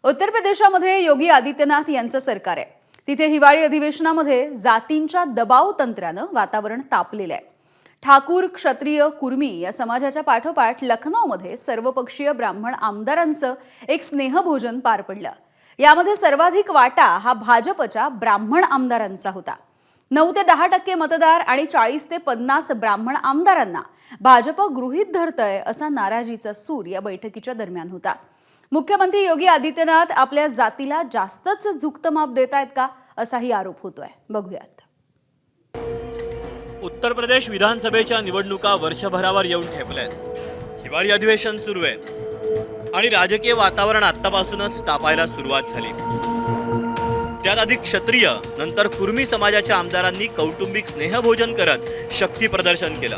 उत्तर प्रदेशामध्ये योगी आदित्यनाथ यांचं सरकार आहे. तिथे हिवाळी अधिवेशनामध्ये जातींच्या दबाव तंत्रानं वातावरण तापलेलं आहे. ठाकूर, क्षत्रिय, कुर्मी या समाजाच्या पाठोपाठ लखनौमध्ये सर्वपक्षीय ब्राह्मण आमदारांचं एक स्नेहभोजन पार पडलं. यामध्ये सर्वाधिक वाटा हा भाजपच्या ब्राह्मण आमदारांचा होता. 9 ते 10% मतदार आणि 40 ते 50 ब्राह्मण आमदारांना भाजप गृहीत धरतंय असा नाराजीचा सूर या बैठकीच्या दरम्यान होता. मुख्यमंत्री योगी आदित्यनाथ आपल्या जातीला जास्तच झुकतं माप देत आहेत का असाही आरोप होतोय. बघूयात. उत्तर प्रदेश विधानसभेच्या निवडणुका वर्षभरावर येऊन ठेपल्यात. हिवाळी अधिवेशन सुरू आहे आणि राजकीय वातावरण आतापासूनच तापायला सुरुवात झाली. त्यात आधी क्षत्रिय नंतर कुर्मी समाजाच्या आमदारांनी कौटुंबिक स्नेहभोजन करत शक्ती प्रदर्शन केलं.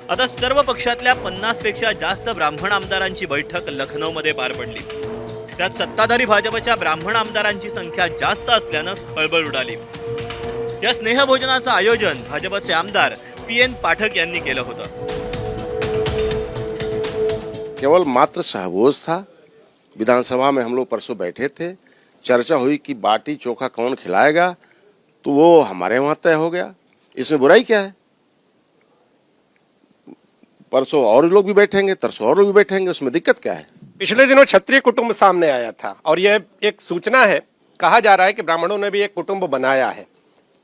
आता सर्व पक्षातल्या 50 पेक्षा जास्त ब्राह्मण आमदारांची बैठक लखनौमध्ये पार पडली. त्यात सत्ताधारी भाजपच्या ब्राह्मण आमदारांची संख्या जास्त असल्यानं खळबळ उडाली. या स्नेहभोजनाचं आयोजन भाजपचे आमदार PN पाठक यांनी केलं होतं. केवल मात्र सहभोज था. विधानसभा में हम लोग परसों बैठे थे, चर्चा हुई कि बाटी चोखा कौन खिलाएगा, तो वो हमारे वहां तय हो गया. इसमें बुराई क्या है? परसों और लोग भी बैठेंगे, तरसों और लोग भी बैठेंगे, उसमें दिक्कत क्या है? पिछले दिनों क्षत्रिय कुटुंब सामने आया था और यह एक सूचना है. कहा जा रहा है कि ब्राह्मणों ने भी एक कुटुंब बनाया है.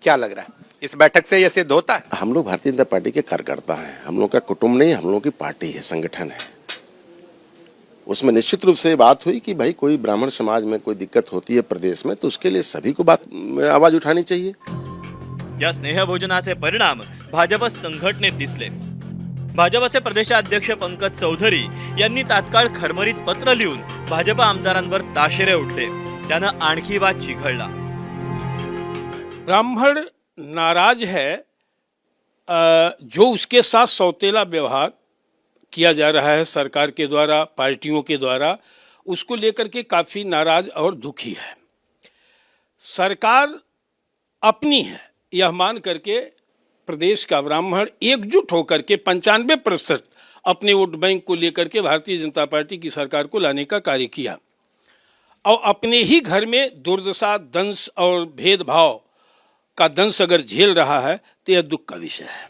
क्या लग रहा है, इस बैठक से यह सिद्ध होता है? हम लोग भारतीय जनता पार्टी के कार्यकर्ता हैं. हम लोग का कुटुंब नहीं, हम लोग की पार्टी है, संगठन है. उसमें निश्चित रूप से ये बात हुई कि भाई कोई ब्राह्मण समाज में कोई दिक्कत होती है प्रदेश में, तो उसके लिए सभी को बात आवाज उठानी चाहिए. या स्नेहभोजनाचे परिणाम भाजप संघटनेत दिसले. भाजपचे प्रदेशाध्यक्ष पंकज चौधरी यांनी तात्काळ खरमरीत पत्र लिहून भाजप आमदारांवर ताशेरे उठले. त्यानं आणखी वाद चिघळला. ब्राह्मण नाराज है, जो उसके साथ सौतेला व्यवहार किया जा रहा है सरकार के द्वारा, पार्टियों के द्वारा, उसको लेकर के काफ़ी नाराज और दुखी है. सरकार अपनी है यह मान करके प्रदेश का ब्राह्मण एकजुट होकर के 95% अपने वोट बैंक को लेकर के भारतीय जनता पार्टी की सरकार को लाने का कार्य किया और अपने ही घर में दुर्दशा, दंश और भेदभाव का दंश अगर झेल रहा है तो यह दुख का विषय है.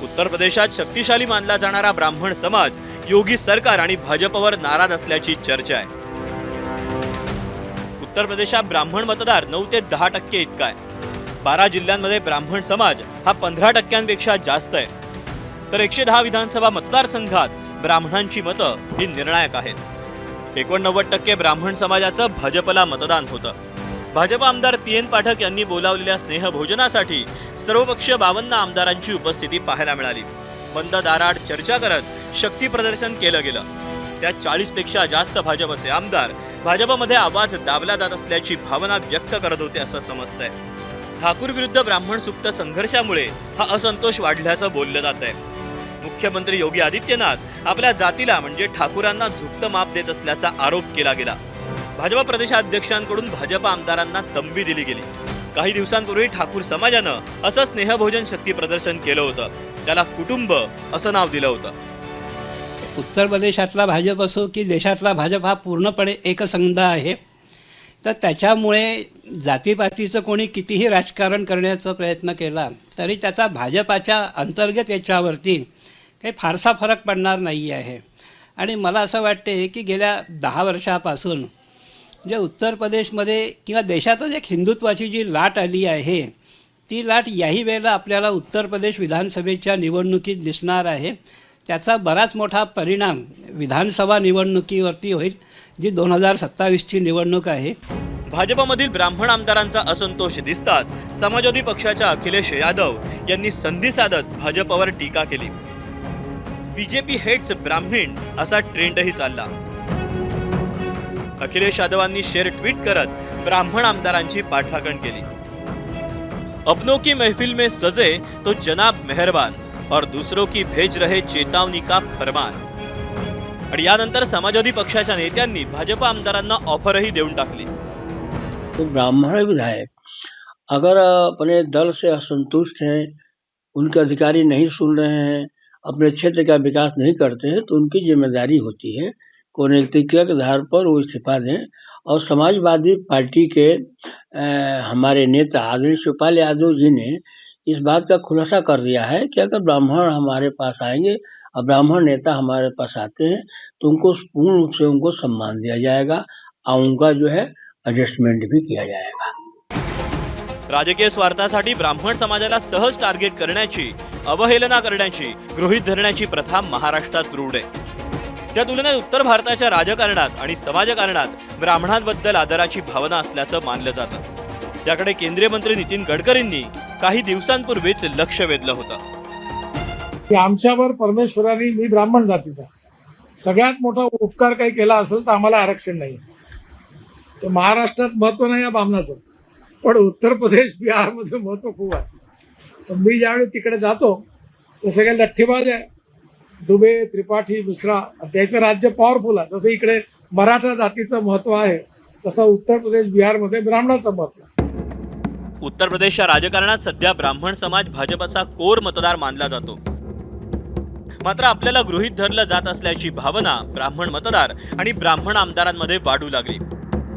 उत्तर प्रदेशात शक्तिशाली मानला जाणारा ब्राह्मण समाज योगी सरकार आणि भाजपवर नाराज असल्याची चर्चा आहे. उत्तर प्रदेशात ब्राह्मण मतदार 9 ते 10% इतका आहे. 12 जिल्ह्यांमध्ये ब्राह्मण समाज हा 15%पेक्षा जास्त आहे. तर 110 विधानसभा मतदारसंघात ब्राह्मणांची मतं ही निर्णायक आहेत. 89% ब्राह्मण समाजाचं भाजपला मतदान होतं. भाजप आमदार PN पाठक यांनी बोलावलेल्या स्नेहभोजनासाठी सर्वपक्षीय 52 आमदारांची उपस्थिती पाहायला मिळाली. बंद दाराआड चर्चा करत शक्ती प्रदर्शन केलं गेलं. त्यात 40 पेक्षा जास्त भाजपचे आमदार भाजपमध्ये आवाज दाबला जात असल्याची भावना व्यक्त करत होते असं समजतंय. ठाकूर विरुद्ध ब्राह्मण सुप्त संघर्षामुळे हा असंतोष वाढल्याचं बोललं जात आहे. मुख्यमंत्री योगी आदित्यनाथ आपल्या जातीला म्हणजे ठाकूरांना झुकतं माप देत असल्याचा आरोप केला गेला. भाजप प्रदेशाध्यक्षांकडून भाजप आमदारांना तंबी दिली गेली. काही दिवसांपूर्वी ठाकूर समाजानं असं स्नेहभोजन शक्ती प्रदर्शन केलं होतं. त्याला कुटुंब असं नाव दिलं होतं. उत्तर प्रदेशातला भाजप असो की देशातला भाजप हा पूर्णपणे एकसंध आहे. तर त्याच्यामुळे जातीपातीचं कोणी कितीही राजकारण करण्याचा प्रयत्न केला तरी त्याचा भाजपाच्या अंतर्गत याच्यावरती काही फारसा फरक पडणार नाही आहे. आणि मला असं वाटते की गेल्या 10 वर्षापासून जे उत्तर प्रदेशमध्ये किंवा देशातच एक हिंदुत्वाची जी लाट आली आहे ती लाट याही वेळेला आपल्याला उत्तर प्रदेश विधानसभेच्या निवडणुकीत दिसणार आहे. त्याचा बराच मोठा परिणाम विधानसभा निवडणुकीवरती होईल, जी 2027ची निवडणूक आहे. भाजपमधील ब्राह्मण आमदारांचा असंतोष दिसतात समाजवादी पक्षाच्या अखिलेश यादव यांनी संधी साधत भाजपवर टीका केली. BJP हेट्स ब्राह्मण असा ट्रेंडही चालला. अखिलेश यादवांनी शेअर ट्विट करत ब्राह्मण आमदारांची पाठराखण केली. अपनों की महफिल में सजे तो जनाब मेहरबान और दूसरों की भेज रहे चेतावनी का फरमान. आणि यानंतर समाजवादी पक्षाच्या नेत्यांनी भाजप आमदारांना ऑफरही देऊन टाकली. तो ब्राह्मण विधायक अगर अपने दल से असंतुष्ट हैं, उनके अधिकारी नहीं सुन रहे हैं, अपने क्षेत्र का विकास नहीं करते हैं, तो उनकी जिम्मेदारी होती है को नैतिकता के आधार पर वो इस्तीफा दें। और समाजवादी पार्टी के हमारे नेता आदरणीय शिवपाल यादव जी ने इस बात का खुलासा कर दिया है कि अगर ब्राह्मण हमारे पास आएंगे और ब्राह्मण नेता हमारे पास आते हैं तो उनको पूर्ण रूप से उनको सम्मान दिया जाएगा और उनका जो है एडजस्टमेंट भी किया जाएगा। राजकीय स्वार्थासाठी ब्राह्मण समाजाला सहज टार्गेट करण्याची, अवहेलना करण्याची, गृहीत धरण्याची प्रथा महाराष्ट्रात रूढ आहे. त्या तुलनेत उत्तर भारताच्या राजकारणात आणि समाजकारणात ब्राह्मणांबद्दल आदराची भावना असल्याचं मानलं जातं. त्याकडे केंद्रीय मंत्री नितीन गडकरींनी काही दिवसांपूर्वीच लक्ष वेधलं होतं. की आमच्यावर परमेश्वराने, मी ब्राह्मण जातीचा, सगळ्यात मोठा उपकार काही केला असेल तर आम्हाला आरक्षण नाही. तर महाराष्ट्रात महत्व नाही या बामणाचं, पण उत्तर प्रदेश, बिहारमध्ये महत्व खूप आहे. तर मी ज्यावेळी तिकडे जातो तर सगळे लठ्ठीबाज आहे, दुबे, त्रिपाठी, मिश्रा, त्याचं राज्य पॉवरफुल आहे. जसं इकडे मराठा जातीचं महत्व आहे तसं उत्तर प्रदेश, बिहारमध्ये ब्राह्मणाचं महत्व आहे. उत्तर प्रदेशच्या राजकारणात सध्या ब्राह्मण समाज भाजपचा कोर मतदार मानला जातो. मात्र आपल्याला गृहीत धरलं जात असल्याची भावना ब्राह्मण मतदार आणि ब्राह्मण आमदारांमध्ये वाढू लागली.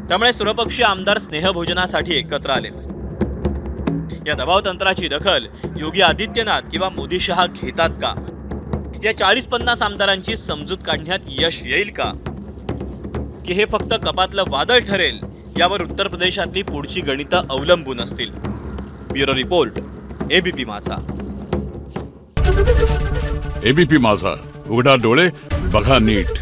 त्यामुळे सर्वपक्षीय आमदार स्नेहभोजनासाठी एकत्र आले. या दबावतंत्राची दखल योगी आदित्यनाथ किंवा मोदी शहा घेतात का? या 40-50 आमदारांची समजूत काढण्यात यश येईल का? की हे फक्त कपातलं वादळ ठरेल, यावर उत्तर प्रदेशातली पुढची गणितं अवलंबून असतील. ब्युरो रिपोर्ट, एबीपी माझा. एबीपी माझा, उघडा डोळे बघा नीट.